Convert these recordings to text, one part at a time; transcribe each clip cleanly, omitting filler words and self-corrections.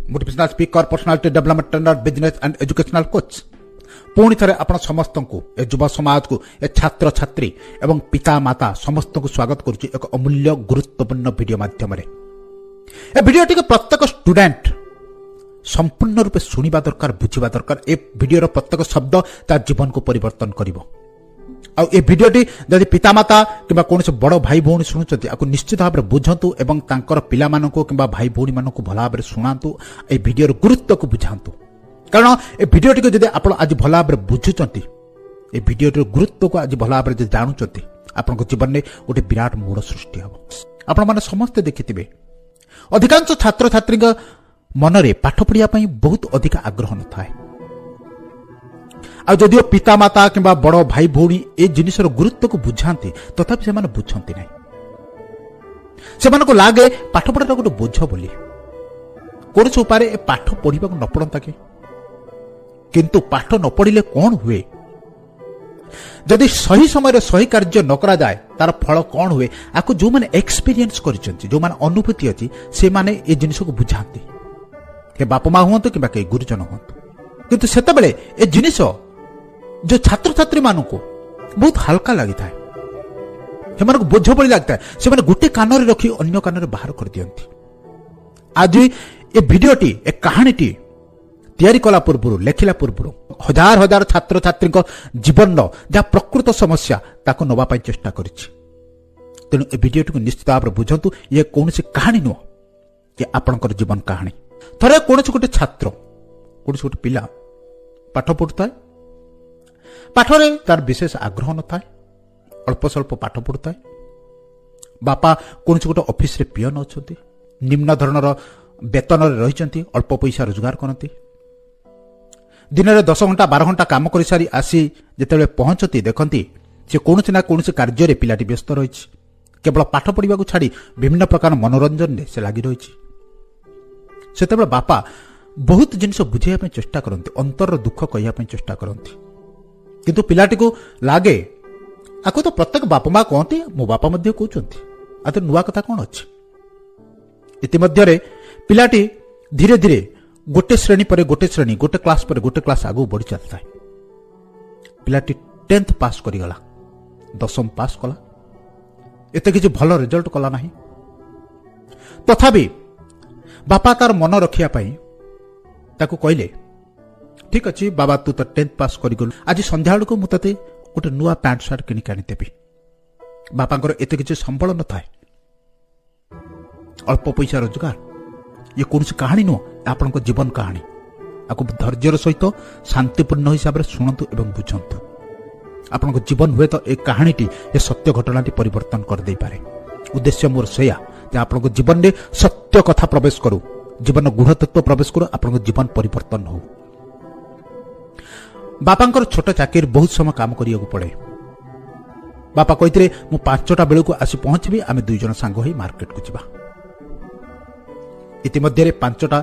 Motivational speaker, personality development trainer, business and educational coach. पुणी थे आपण समस्त को ए युवा समाज को ए छात्र छात्री एवं पिता माता समस्त को स्वागत करुच्ची एक अमूल्य गुरुत्वपूर्ण वीडियो माध्यम ए वीडियोटी प्रत्येक स्टूडेंट संपूर्ण रूपे शुणा दरकार, बुझा दरकार। ए वीडियोर प्रत्येक शब्द तार जीवन को परिवर्तन करिवो। आ ए वीडियोटी जदि पितामाता किंबा कौन बड़ भाई भौणी शुणुचंती आपको निश्चित भाव में बुझंतु एवं तांकर पिला माननको किंबा भाई भौणी माननको भला भाव शुणातु। ए वीडियोर गुरुत्व को बुझातु, कारण ए वीडियोटी को जदि आप आज भला भाव बुझुचंती, ए वीडियोर गुरुत्व को आज भला भाव जानुचंती, आपन जीवन में गोटे विराट मोड़ सृष्टि हम। आपण माने समस्त देखिथिबे अधिकांश छात्र छात्री मनरे पाठ पढ़िया बहुत अधिक आग्रह न थाए। आदियो पिता माता किंबा बड़ भाई भौणी ए जिनिसर गुरुत्व को बुझाती तथापि से माने बुझंती नहीं। से लागे पाठ पढ़ा गोटे बोझ बोली, कौन से उपाय पाठ पढ़ा न पड़ता कि, किंतु पाठ न पढ़िले कौन हुए, जदि सही समय सही कार्य न करा जाए तार फल कौन हुए, आपको जो माने एक्सपीरियंस करिसेंती, जो माने अनुभूति अछि से माने ए जिनिस को बुझाती, के बाप माँ हुआ कि कई गुरुजन हूँ। किंतु सेतबेले ए जिनिस जो छात्र छात्री मान को बहुत हल्का लगी था, से बोझ पड़ी लगता है, से गोटे कान रखी अन्य कान बाहर कर दियंती। आज ए वीडियोटी ए कहानीटी तैयारी कला पूर्व लेखिला पूर्व हजार हजार छात्र छात्री जीवन जहाँ प्रकृत समस्या ताको नवा पाई चेष्टा करिछि। तेणु ए वीडियोटी को निश्चित भाव बुझंतु, ये कौन सी कहानी नुह कि आपणकर जीवन कहानी। थरे कौन गोटे छात्र कौन गोटे पिला पाठ पढ़ुता है, पाठरे तार विशेष आग्रह न थाए, अल्प स्वल्प पाठ पढ़ुता है। बापा कौन गोटे ऑफिस रे पियन अछंती, निम्न धरणर वेतन रही, अल्प पैसा रोजगार करती, दिन में 10 घंटा 12 घंटा काम कर सारी आसी जिते पहुंचती देखती से कौन ना कौन कार्य पिलाटी व्यस्त रही, केवल पाठ पढ़ा को छाड़ी विभिन्न प्रकार मनोरंजन से लगी रही। से बापा बहुत जिनिस बुझाई चेष्टा करती, अंतर दुख कहवाई चेष्टा करती, किंतु पिलाटी को लगे आपको तो प्रत्येक बापा माँ कहते, मो बापा मध्य कहते आते नुआ कथा कौन अच्छी। इतिमध्य पिलाटी धीरे धीरे गोटे श्रेणी पर गोटे श्रेणी, गोटे क्लास पर गोटे क्लास आगू बढ़ी चलता है। पिलाटी 10th पास करिगला, 10th पास कला, एते किसी भल रिजल्ट कला नहीं। तथापि बापा तार मन रखिया पाई ताको कहले, ठीक अच्छे बाबा तू तो 10th पास करिगलु, आज संध्या बेलू मु तते गोटे नुआ पैंट सार्ट किनिक आनी देबी। बापांकर एते किसी संबल न थाए, अल्प पैसा रोजगार। ये कौन सी कहानी नुह, आपण जीवन कहानी। आपको धैर्यर सहित शांतिपूर्ण हिसाब से शुणु एवं बुझंतु। आपण जीवन हुए तो एक कहानीटी ये सत्य घटनाटी परिवर्तन कर दे पारे। उद्देश्य मोर सेया जे आपण जीवन में सत्य कथा प्रवेश करू, जीवन गूढ़ तत्व प्रवेश करू, आपण जीवन परिवर्तन हो। बापांकर छोट चाकरी बहुत समय काम करिया पड़े। बापा कहते मु 5टा बेलू को आसी पहुंचबी, आमे 2 जन सांग होई मार्केट को जिबा। इतिमध्य 5टा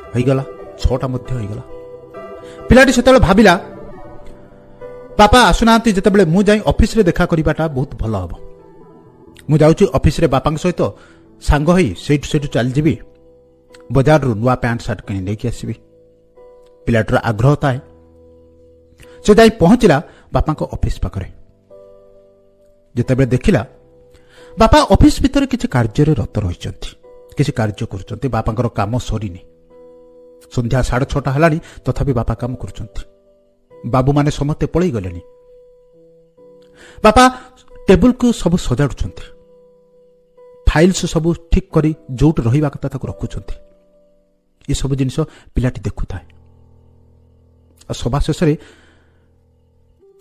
होईगला, 6टा मध्य होईगला। पिलाटी सेतेबेले भाबिला बापा आसुनांती, जेतेबेले मु जाई ऑफिस रे देखा करिबाटा बहुत भल हबो। मु जाउची ऑफिस रे बापांग सहित सांग होई सेठु चल जिबी, बाजार रु नुआ पैंट शर्ट किनि लेके आसीबी। पिलाटर आग्रह थाए, से जाई पहुंचला बापांको ऑफिस पाखरे। जेतेबेले देखिला बापा ऑफिस भीतर किछि कार्य रे रत रहिचंती, किसी कार्य कर बापांकर काम सरीनी। संध्या 6:30 हलानी तथापि बापा काम कर, बाबू माने समस्ते पलि गले। बापा टेबुल को सब सजाड़ुंट, फाइल्स सब ठीक करी जोट रहिबा कथा ताको रखुंट। ये सब जिनिस पिलाटी देखु थाए। सभा शेष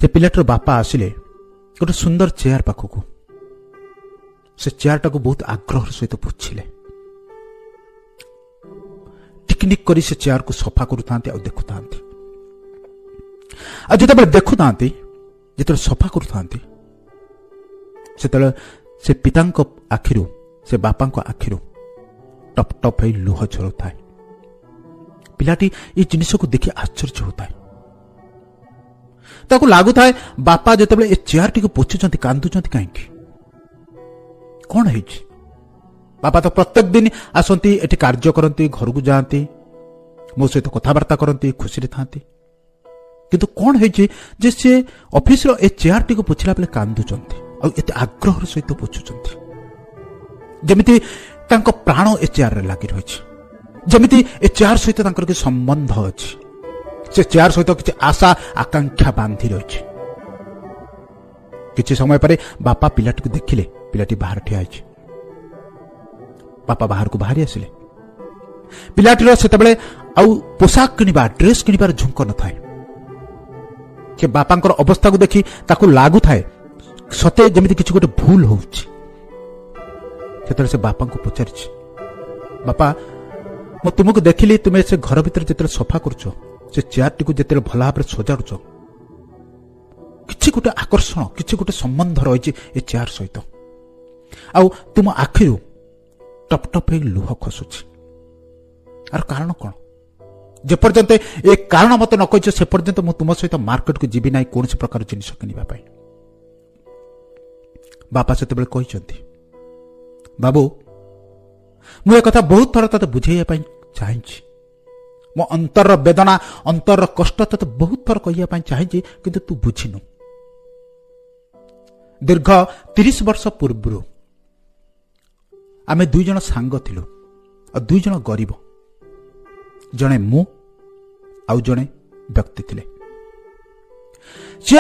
पिलाटर बापा आसिले गोटे सुंदर चेयर पाखक, से चेयर टाको बहुत आग्रह सहित पूछिले। टिकनिक करी से चेयर को सफा करुथांती और देखुथांती। आ जेतेबेले देखुथांती, जेतेबेले सफा करुथांती, सेतेबेले से पितांको आखिरु, से बापांको आखिरु टप टप है लुह झरुथाए। पिलाटी ये जिनिस को देखि आश्चर्य होताए। ताको लागुथाए बापा जेतेबेले ए चेयर टी को पोछुचंती, कांदुचंती काहेकि, कौन है? बापा तो प्रत्येक दिन आसती, एटी कार्य करती, घर को जाती, ମୋ ସହିତ କଥାବାର୍ତ୍ତା କରନ୍ତି, ଖୁସିରେ ଥାନ୍ତି। କିନ୍ତୁ କ'ଣ ହେଇଛି ଯେ ସେ ଅଫିସର ଏ ଚେୟାରଟିକୁ ପୋଛିଲା ବେଳେ କାନ୍ଦୁଛନ୍ତି ଆଉ ଏତେ ଆଗ୍ରହର ସହିତ ପୋଛୁଛନ୍ତି, ଯେମିତି ତାଙ୍କ ପ୍ରାଣ ଏ ଚେୟାରରେ ଲାଗି ରହିଛି, ଯେମିତି ଏ ଚେୟାର ସହିତ ତାଙ୍କର କିଛି ସମ୍ବନ୍ଧ ଅଛି, ସେ ଚେୟାର ସହିତ କିଛି ଆଶା ଆକାଂକ୍ଷା ବାନ୍ଧି ରହିଛି। କିଛି ସମୟ ପରେ ବାପା ପିଲାଟିକୁ ଦେଖିଲେ, ପିଲାଟି ବାହାରେ ଠିଆ ହେଇଛି। ବାପା ବାହାରକୁ ବାହାରି ଆସିଲେ। ପିଲାଟିର ସେତେବେଳେ ଆଉ ପୋଷାକ କିଣିବା, ଡ୍ରେସ୍ କିଣିବାର ଝୁଙ୍କ ନଥାଏ। ସେ ବାପାଙ୍କର ଅବସ୍ଥାକୁ ଦେଖି ତାକୁ ଲାଗୁଥାଏ ସତେ ଯେମିତି କିଛି ଗୋଟେ ଭୁଲ ହଉଛି। ସେତେବେଳେ ସେ ବାପାଙ୍କୁ ପଚାରିଛି, ବାପା, ମୁଁ ତୁମକୁ ଦେଖିଲି, ତୁମେ ସେ ଘର ଭିତରେ ଯେତେବେଳେ ସଫା କରୁଛ, ସେ ଚେୟାରଟିକୁ ଯେତେବେଳେ ଭଲ ଭାବରେ ସଜାଡୁଛ, କିଛି ଗୋଟେ ଆକର୍ଷଣ, କିଛି ଗୋଟେ ସମ୍ବନ୍ଧ ରହିଛି ଏ ଚେୟାର ସହିତ। ଆଉ ତୁମ ଆଖିରୁ ଟପ୍ ଟପ୍ ହେଇ ଲୁହ ଖସୁଛି। ଆର କାରଣ କ'ଣ? ଯେପର୍ଯ୍ୟନ୍ତ ଏ କାରଣ ମୋତେ ନ କହିଛ, ସେ ପର୍ଯ୍ୟନ୍ତ ମୁଁ ତୁମ ସହିତ ମାର୍କେଟକୁ ଯିବି ନାହିଁ କୌଣସି ପ୍ରକାର ଜିନିଷ କିଣିବା ପାଇଁ। ବାପା ସେତେବେଳେ କହିଛନ୍ତି, ବାବୁ, ମୁଁ ଏ କଥା ବହୁତ ଥର ତତେ ବୁଝେଇବା ପାଇଁ ଚାହିଁଛି। ମୋ ଅନ୍ତରର ବେଦନା, ଅନ୍ତରର କଷ୍ଟ ତତେ ବହୁତ ଥର କହିବା ପାଇଁ ଚାହିଁଛି, କିନ୍ତୁ ତୁ ବୁଝିନୁ। ଦୀର୍ଘ 30 ବର୍ଷ ପୂର୍ବରୁ ଆମେ 2 ଜଣ ସାଙ୍ଗ ଥିଲୁ, ଆଉ 2 ଜଣ ଗରିବ। ଜଣେ ମୁଁ ଆଉ ଜଣେ ବ୍ୟକ୍ତି ଥିଲେ। ସେ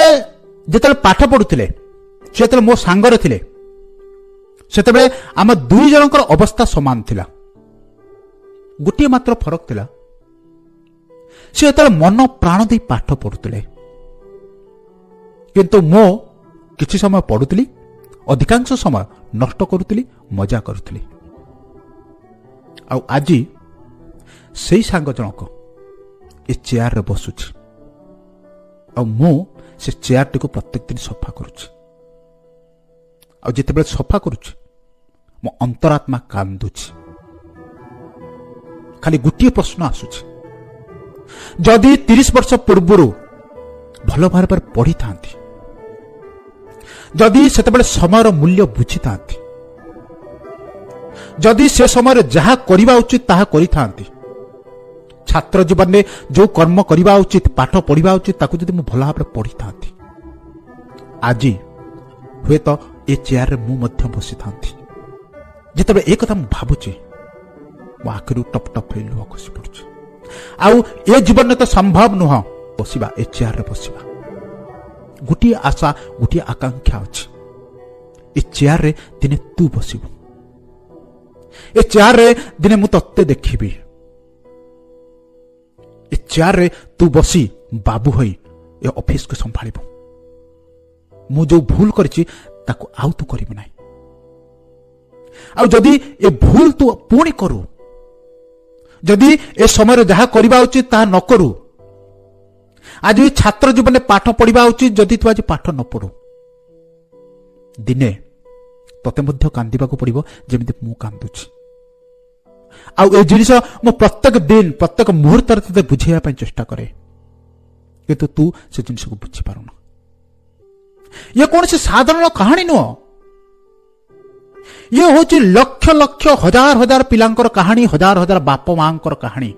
ଯେତେବେଳେ ପାଠ ପଢୁଥିଲେ, ସେ ଯେତେବେଳେ ମୋ ସାଙ୍ଗରେ ଥିଲେ, ସେତେବେଳେ ଆମ 2 ଜଣଙ୍କର ଅବସ୍ଥା ସମାନ ଥିଲା। ଗୋଟିଏ ମାତ୍ର ଫରକ ଥିଲା, ସେ ଯେତେବେଳେ ମନ ପ୍ରାଣ ଦେଇ ପାଠ ପଢୁଥିଲେ, କିନ୍ତୁ ମୁଁ କିଛି ସମୟ ପଢୁଥିଲି, ଅଧିକାଂଶ ସମୟ ନଷ୍ଟ କରୁଥିଲି, ମଜା କରୁଥିଲି। ଆଉ ଆଜି ସେଇ ସାଙ୍ଗ ଜଣକ ଏ ଚେୟାରରେ ବସୁଛି, ଆଉ ମୁଁ ସେ ଚେୟାରଟିକୁ ପ୍ରତ୍ୟେକ ଦିନ ସଫା କରୁଛି। ଆଉ ଯେତେବେଳେ ସଫା କରୁଛି, ମୋ ଅନ୍ତରାତ୍ମା କାନ୍ଦୁଛି। ଖାଲି ଗୋଟିଏ ପ୍ରଶ୍ନ ଆସୁଛି, ଯଦି 30 ବର୍ଷ ପୂର୍ବରୁ ଭଲ ଭାବରେ ପଢିଥାନ୍ତି, ଯଦି ସେତେବେଳେ ସମୟର ମୂଲ୍ୟ ବୁଝିଥାନ୍ତି, ଯଦି ସେ ସମୟରେ ଯାହା କରିବା ଉଚିତ ତାହା କରିଥାନ୍ତି, ଛାତ୍ର ଜୀବନରେ ଯେଉଁ କର୍ମ କରିବା ଉଚିତ, ପାଠ ପଢିବା ଉଚିତ, ତାକୁ ଯଦି ମୁଁ ଭଲ ଭାବରେ ପଢିଥାନ୍ତି, ଆଜି ହୁଏତ ଏ ଚେୟାରରେ ମୁଁ ମଧ୍ୟ ବସିଥାନ୍ତି। ଯେତେବେଳେ ଏ କଥା ମୁଁ ଭାବୁଛି, ମୋ ଆଖିରୁ ଟପ୍ ଟପ୍ ହେଇ ଲୁହ ଖସି ପଡୁଛି। ଆଉ ଏ ଜୀବନରେ ତ ସମ୍ଭବ ନୁହଁ ବସିବା, ଏ ଚେୟାରରେ ବସିବା। ଗୋଟିଏ ଆଶା, ଗୋଟିଏ ଆକାଂକ୍ଷା ଅଛି, ଏ ଚେୟାରରେ ଦିନେ ତୁ ବସିବୁ, ଏ ଚେୟାରରେ ଦିନେ ମୁଁ ତତେ ଦେଖିବି, ଏ ଚେୟାରରେ ତୁ ବସି ବାବୁ ହୋଇ ଏ ଅଫିସକୁ ସମ୍ଭାଳିବୁ। ମୁଁ ଯୋଉ ଭୁଲ କରିଛି ତାକୁ ଆଉ ତୁ କରିବୁ ନାହିଁ। ଆଉ ଯଦି ଏ ଭୁଲ ତୁ ପୁଣି କରୁ, ଯଦି ଏ ସମୟରେ ଯାହା କରିବା ଉଚିତ ତାହା ନ କରୁ, ଆଜି ଛାତ୍ର ଜୀବନରେ ପାଠ ପଢିବା ଉଚିତ, ଯଦି ତୁ ଆଜି ପାଠ ନ ପଢୁ, ଦିନେ ତତେ ମଧ୍ୟ କାନ୍ଦିବାକୁ ପଡିବ ଯେମିତି ମୁଁ କାନ୍ଦୁଛି। ଆଉ ଏ ଜିନିଷ ମୁଁ ପ୍ରତ୍ୟେକ ଦିନ, ପ୍ରତ୍ୟେକ ମୁହୂର୍ତ୍ତରେ ତତେ ବୁଝେଇବା ପାଇଁ ଚେଷ୍ଟା କରେ, କିନ୍ତୁ ତୁ ସେ ଜିନିଷକୁ ବୁଝିପାରୁନ। ଇଏ କୌଣସି ସାଧାରଣ କାହାଣୀ ନୁହଁ, ଇଏ ହେଉଛି ଲକ୍ଷ ଲକ୍ଷ, ହଜାର ହଜାର ପିଲାଙ୍କର କାହାଣୀ, ହଜାର ହଜାର ବାପ ମାଙ୍କର କାହାଣୀ,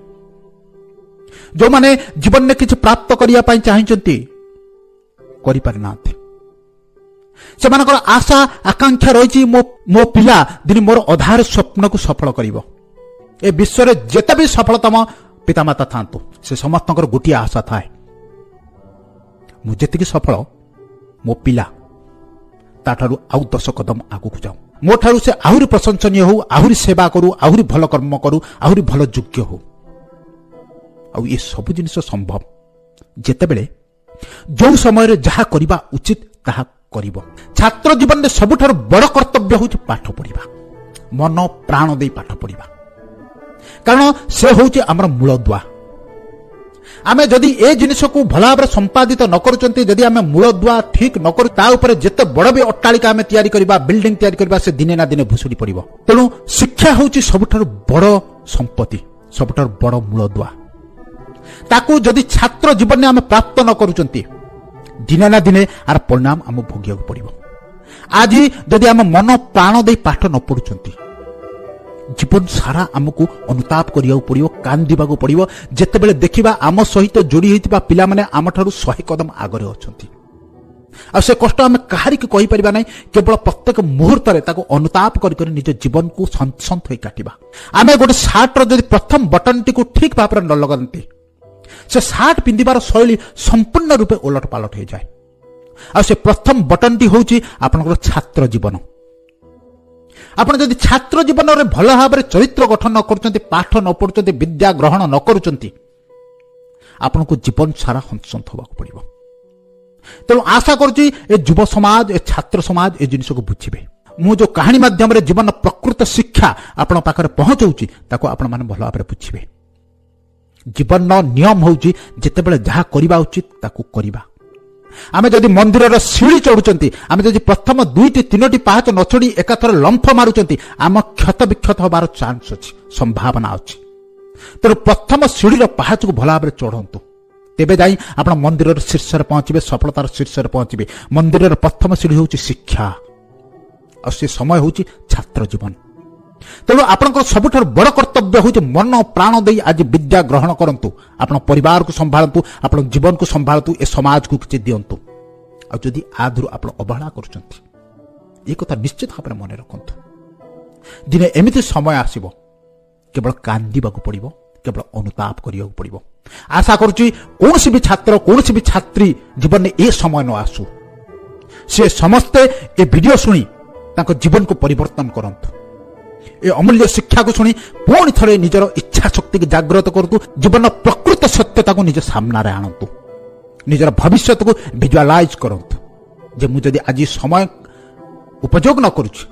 ଯେଉଁମାନେ ଜୀବନରେ କିଛି ପ୍ରାପ୍ତ କରିବା ପାଇଁ ଚାହିଁଛନ୍ତି, କରିପାରିନାହାନ୍ତି। ସେମାନଙ୍କର ଆଶା ଆକାଂକ୍ଷା ରହିଛି, ମୋ ପିଲା ଦିନେ ମୋର ଅଧାର ସ୍ୱପ୍ନକୁ ସଫଳ କରିବ। ଏ ବିଶ୍ୱରେ ଯେତେ ବି ସଫଳତମ ପିତାମାତା ଥାନ୍ତୁ, ସେ ସମସ୍ତଙ୍କର ଗୋଟିଏ ଆଶା ଥାଏ, ମୁଁ ଯେତିକି ସଫଳ, ମୋ ପିଲା ତାଠାରୁ ଆଉ 10 କଦମ ଆଗକୁ ଯାଉ, ମୋ ଠାରୁ ସେ ଆହୁରି ପ୍ରଶଂସନୀୟ ହଉ, ଆହୁରି ସେବା କରୁ, ଆହୁରି ଭଲ କର୍ମ କରୁ, ଆହୁରି ଭଲ ଯୋଗ୍ୟ ହଉ। ଆଉ ଏ ସବୁ ଜିନିଷ ସମ୍ଭବ ଯେତେବେଳେ ଯେଉଁ ସମୟରେ ଯାହା କରିବା ଉଚିତ ତାହା କରିବ। ଛାତ୍ର ଜୀବନରେ ସବୁଠାରୁ ବଡ଼ କର୍ତ୍ତବ୍ୟ ହେଉଛି ପାଠ ପଢିବା, ମନ ପ୍ରାଣ ଦେଇ ପାଠ ପଢିବା, କାରଣ ସେ ହେଉଛି ଆମର ମୂଳଦୁଆ। ଆମେ ଯଦି ଏ ଜିନିଷକୁ ଭଲ ଭାବରେ ସମ୍ପାଦିତ ନ କରୁଛନ୍ତି, ଯଦି ଆମେ ମୂଳଦୁଆ ଠିକ ନ କରୁ, ତା ଉପରେ ଯେତେ ବଡ଼ ବି ଅଟ୍ଟାଳିକା ଆମେ ତିଆରି କରିବା, ବିଲ୍ଡିଂ ତିଆରି କରିବା, ସେ ଦିନେ ନା ଦିନେ ଭୁଷୁଡ଼ି ପଡ଼ିବ। ତେଣୁ ଶିକ୍ଷା ହେଉଛି ସବୁଠାରୁ ବଡ଼ ସମ୍ପତ୍ତି, ସବୁଠାରୁ ବଡ଼ ମୂଳଦୁଆ। ତାକୁ ଯଦି ଛାତ୍ର ଜୀବନରେ ଆମେ ପ୍ରାପ୍ତ ନ କରୁଛନ୍ତି, ଦିନେ ନା ଦିନେ ଆର ପରିଣାମ ଆମକୁ ଭୋଗିବାକୁ ପଡ଼ିବ। ଆଜି ଯଦି ଆମେ ମନ ପ୍ରାଣ ଦେଇ ପାଠ ନ ପଢୁଛନ୍ତି, जीवन सारा आमको अनुताप करिया पड़ियो, कांदिबाकू पड़ियो जेतेबेले देखिबा आम सहित जोड़ी होइतिबा पिला माने आम ठारू 100 कदम आगरे अछंती। आ से कष्ट आम कहारी के कहि परिबा नै, केवल प्रत्येक मुहूर्त रे ताको अनुताप कर निज जीवन को संत होई काटिबा। आमे गोटे शार्ट रो जदि प्रथम बटन टी को ठीक भाव न लगंती, से शार्ट पिंदिबार शैली संपूर्ण रूपे उलट पालट हो जाए। आ से प्रथम बटन टी होउची आपनकर छात्र जीवन। आपण जदि छात्र जीवन रे भल भाव रे चरित्र गठन न करचंती, पाठ न पढुचंती, विद्या ग्रहण न करूचंती, आपनको जीवन सारा हंसंत होबाक पड़िबो। तेणु आशा करुच्ची ए युव समाज, ए छात्र समाज ए जिनिस को बुझिबे। मु जो कहानी माध्यम रे जीवन प्रकृत शिक्षा आपण पाखरे पहुंचौची ताको आपण माने भल भाव रे बुझिबे। जीवन नियम होउची जेतेबेले जहा करिबा उचित ताको करिबा। आमे जदि मंदिर रो सीढ़ी चढ़ुचंती, आमे जदि प्रथम 2-3 पाहाच न चढ़ी एकाथर लंफ मारुचंती, आम क्षत विक्षत होबार चांस अछि, संभावना अछि। तेणु प्रथम सीढ़ी रो पाहाच को भल भाव रे चढ़ंतु, तेबे जाई आपण मंदिर शीर्ष रे पहुंचबे, सफलतार शीर्ष रे पहुंचबे। मंदिर प्रथम सीढ़ी होउची शिक्षा, और से समय होउची छात्र जीवन। तेणु आपनकर सबुठार बड़ कर्तव्य होउची मन प्राण देई आज विद्या ग्रहण करंतु, आपण परिवार को संभाळंतु, आपण जीवन को संभाळंतु, ए समाज को किछि दियंतु। आ जदि आधुरु आपण अवहेला करचंती, ए कथा निश्चित भाबरे मने रखंतु। दिने एमिति समय आसीबो केवल कांदिबाकू पड़िबो, केवल अनुताप करियाकू पड़िबो। आशा करुच्ची कौनसी भी छात्र, कौनसी भी छात्री जीवन में ए समय न आसू, से समस्ते ए वीडियो सुनी ताको जीवन को परिवर्तन करंतु। ए अमूल्य शिक्षा को सुनी पुणी थरे निजर इच्छा शक्ति को जागृत करतु, जीवन प्रकृत सत्यता को निज सामना रे आणंतु, निजर भविष्य को विजुअलाइज करंतु। जे मु जदि आज समय उपयोग न करूची,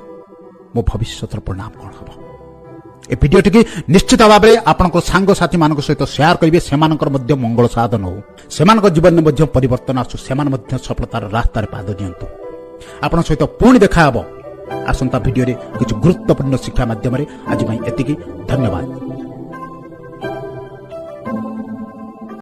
मो भविष्यतर परिणाम कोन हबो। ए भिडियोटी की निश्चित भाव में आपनकर सांग साथी मानक सहित शेयर करिवे, सेमानकर मध्य मंगल साधन हो, सेमानकर जीवन में मध्य परिवर्तन आसु, सेमान मध्य सफलतार रास्तार पाद दियंतु। आपण सहित पुणी देखा हबो आसंता भिडियो रे किछ गुरुत्वपूर्ण शिक्षा माध्यम रे। आज एतिकी, धन्यवाद।